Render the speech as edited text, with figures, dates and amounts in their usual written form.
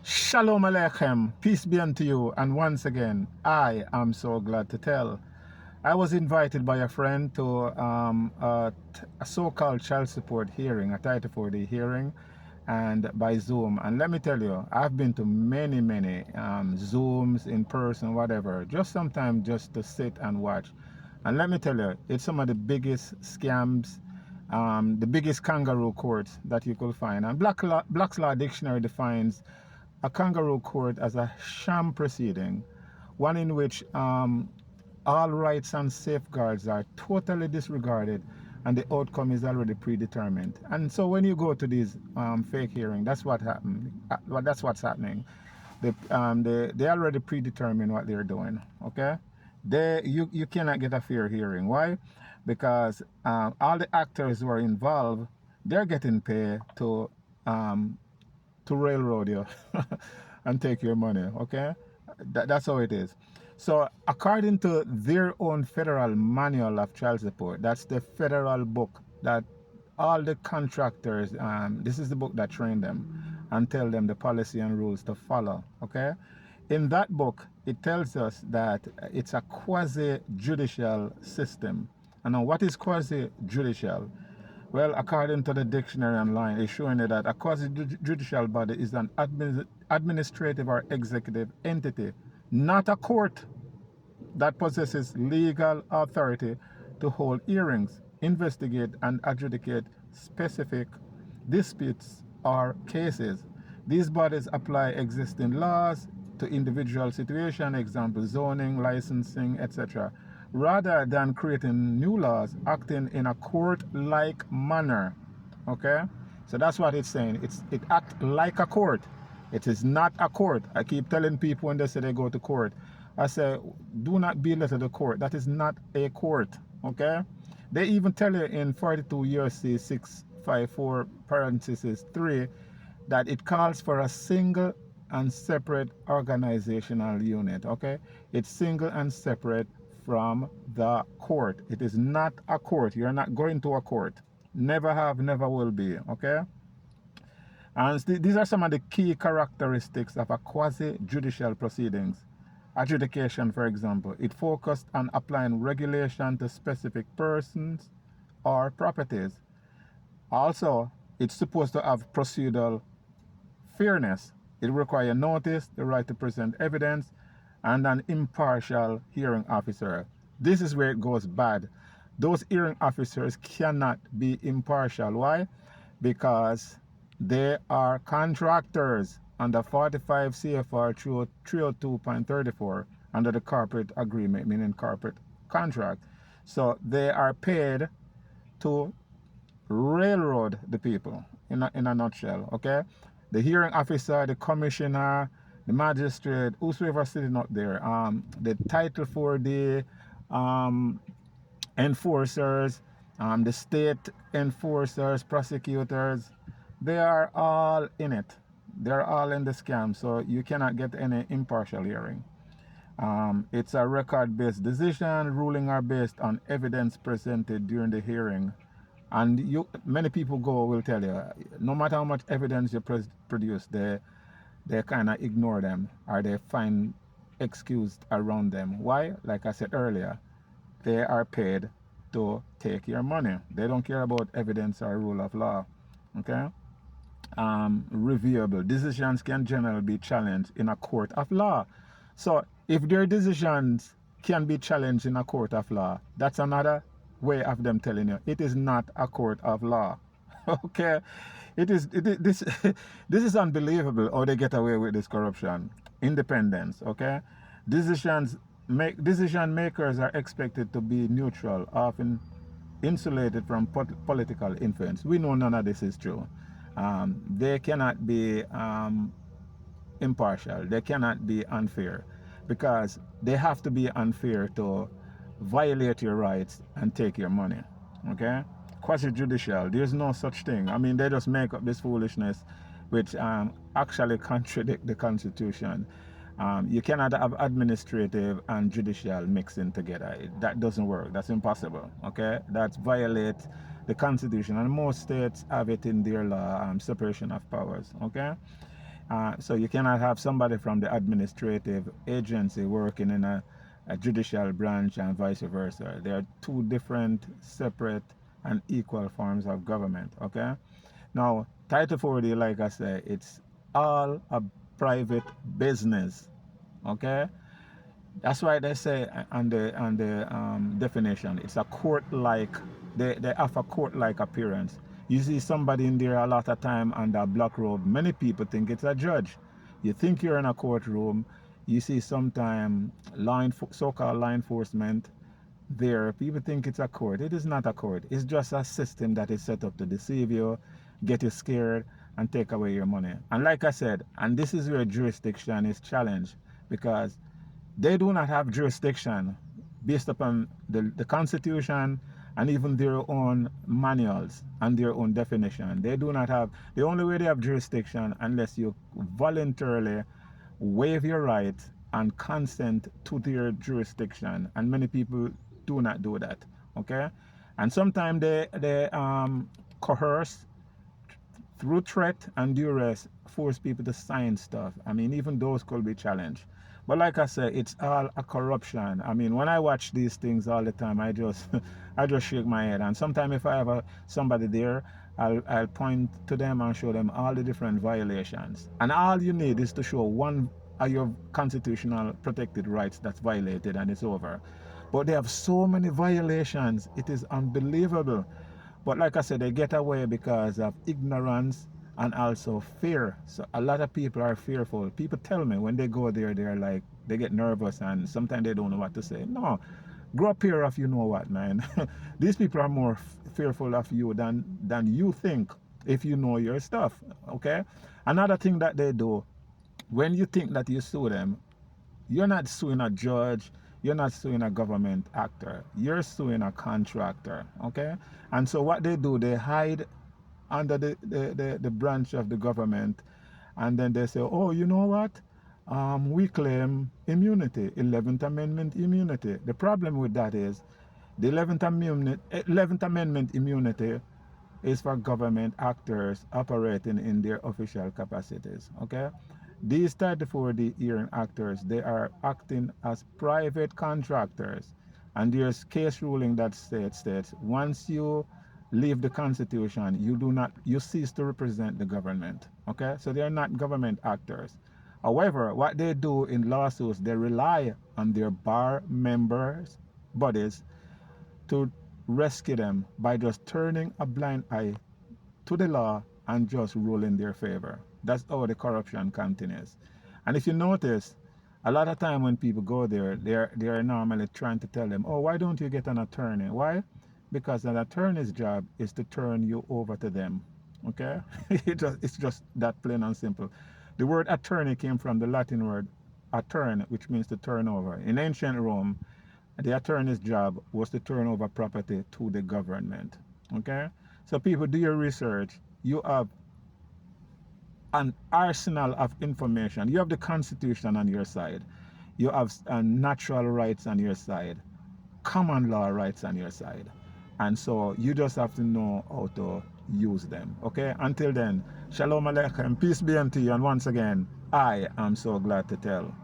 Shalom Aleichem, peace be unto you, and once again, I am so glad to tell. I was invited by a friend to a so-called child support hearing, a Title 4D hearing, and by Zoom. And let me tell you, I've been to many Zooms in person, whatever, just sometimes just to sit and watch. And let me tell you, it's some of the biggest scams, the biggest kangaroo courts that you could find. And Black's Law Dictionary defines a kangaroo court as a sham proceeding, one in which all rights and safeguards are totally disregarded and the outcome is already predetermined. And so when you go to these fake hearings, that's what happened. That's what's happening. They already predetermine what they're doing. Okay, you cannot get a fair hearing. Why? Because all the actors who are involved, they're getting paid um, to railroad you and take your money. Okay, that's how it is. So according to their own federal manual of child support, that's the federal book that all the contractors, this is the book that trained them and tell them the policy and rules to follow. Okay, in that book it tells us that it's a quasi-judicial system. And now what is quasi-judicial? Well, according to the dictionary online, it's showing that a quasi-judicial body is an administrative or executive entity, not a court, that possesses legal authority to hold hearings, investigate and adjudicate specific disputes or cases. These bodies apply existing laws to individual situations, example zoning, licensing, etc., rather than creating new laws, acting in a court-like manner. Okay, so that's what it's saying. It acts like a court. It is not a court. I keep telling people when they say they go to court, I say, do not belittle the court. That is not a court. Okay, they even tell you in 42 U.S.C. 654 parenthesis 3 that it calls for a single and separate organizational unit. Okay, it's single and separate from the court. It is not a court. You're not going to a court. Never have, never will be. Okay, and these are some of the key characteristics of a quasi-judicial proceedings. Adjudication, for example, it focused on applying regulation to specific persons or properties. Also, it's supposed to have procedural fairness. It requires notice, the right to present evidence, and an impartial hearing officer. This is where it goes bad. Those hearing officers cannot be impartial. Why? Because they are contractors under 45 CFR 302.34 under the corporate agreement, meaning corporate contract. So they are paid to railroad the people in a nutshell. Okay, the hearing officer, the commissioner, the magistrate, whosoever sitting up there, the Title 4D enforcers, the state enforcers, prosecutors, they are all in it. They're all in the scam, so you cannot get any impartial hearing. It's a record-based decision. Ruling are based on evidence presented during the hearing. And many people will tell you, no matter how much evidence you produce, they kind of ignore them or they find excuse around them. Why? Like I said earlier, they are paid to take your money. They don't care about evidence or rule of law. Okay? Reviewable. Decisions can generally be challenged in a court of law. So if their decisions can be challenged in a court of law, that's another way of them telling you it is not a court of law. Okay, this this is unbelievable how they get away with this corruption. Independence. Okay, decision makers are expected to be neutral, often insulated from political influence. We know none of this is true. They cannot be impartial. They cannot be unfair because they have to be unfair to violate your rights and take your money. Okay? Quasi-judicial, there's no such thing. I mean, they just make up this foolishness which actually contradict the Constitution. You cannot have administrative and judicial mixing together. That doesn't work. That's impossible. Okay? That violates the Constitution, and most states have it in their law, separation of powers. Okay? So you cannot have somebody from the administrative agency working in a judicial branch and vice versa. They are two different, separate, and equal forms of government. Okay. Now, Title 40, like I said, it's all a private business. Okay. That's why they say on the definition, it's a court-like. They have a court-like appearance. You see somebody in there a lot of time under a black robe. Many people think it's a judge. You think you're in a courtroom. You see sometime so-called law enforcement there. People think it's a court. It is not a court. It's just a system that is set up to deceive you, get you scared, and take away your money. And like I said, and this is where jurisdiction is challenged, because they do not have jurisdiction based upon the Constitution and even their own manuals and their own definition. They do not have, the only way they have jurisdiction unless you voluntarily waive your right and consent to their jurisdiction. And many people do not do that. Okay? And sometimes they coerce through threat and duress, force people to sign stuff. I mean, even those could be challenged. But like I said, it's all a corruption. I mean, when I watch these things all the time, I just I just shake my head. And sometimes if I have somebody there, I'll point to them and show them all the different violations. And all you need is to show one of your constitutional protected rights that's violated, and it's over. But they have so many violations. It is unbelievable. But like I said, they get away because of ignorance and also fear. So a lot of people are fearful. People tell me when they go there, they're like, they get nervous and sometimes they don't know what to say. No, grow up here if you know what, man. These people are more fearful of you than you think if you know your stuff, okay? Another thing that they do, when you think that you sue them, you're not suing a judge, you're not suing a government actor, you're suing a contractor, okay? And so what they do, they hide under the branch of the government, and then they say, oh, you know what? We claim immunity, 11th Amendment immunity. The problem with that is the 11th Amendment immunity is for government actors operating in their official capacities, okay? These 34D hearing actors, they are acting as private contractors. And there's case ruling that states once you leave the Constitution, you cease to represent the government. Okay? So they are not government actors. However, what they do in lawsuits, they rely on their bar members, bodies, to rescue them by just turning a blind eye to the law and just rule in their favor. That's how the corruption continues. And if you notice, a lot of time when people go there, they're normally trying to tell them, oh, why don't you get an attorney? Why? Because an attorney's job is to turn you over to them. Okay? It's just that plain and simple. The word attorney came from the Latin word attorn, which means to turn over. In ancient Rome, the attorney's job was to turn over property to the government. Okay? So people, do your research. You have an arsenal of information. You have the Constitution on your side. You have natural rights on your side. Common law rights on your side. And so you just have to know how to use them. Okay? Until then, Shalom Aleichem. Peace be unto you. And once again, I am so glad to tell.